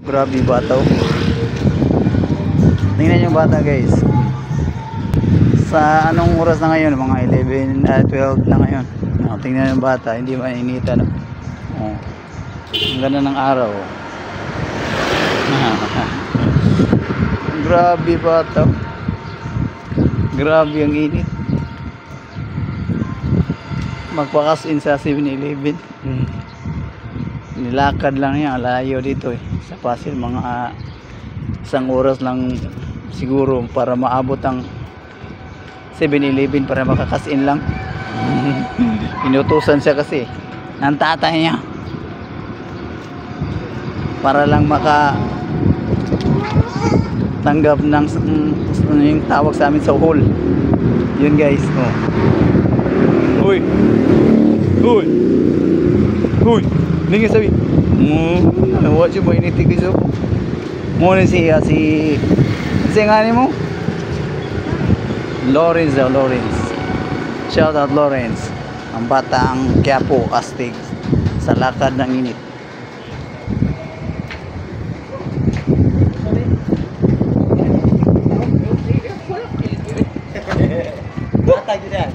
Grabe bata oh. Tingnan yung bata guys. Sa anong oras na ngayon? Mga 12 na ngayon. Tingnan yung bata, hindi mainita no. Oh. Ang ganda ng araw. Oh. Grabe bata. Grabe ang init. Magpakasin sa 7-Eleven. Nilakad lang niya, layo dito eh. Sa Pasig mga isang oras lang siguro para maabot ang 7-Eleven para makakasin lang. Inutusan siya kasi ng tatay niya para lang maka tanggap ng yung tawag sa amin sa hall. Yun guys. Oh. Uy. Uy. Uy. Ningin sabi. What you boy niti guys. Mo ni siya si ngani mo? Lawrence. Shout out Lawrence. Ang batang Quiapo astig sa lakad ng init. Bata gila.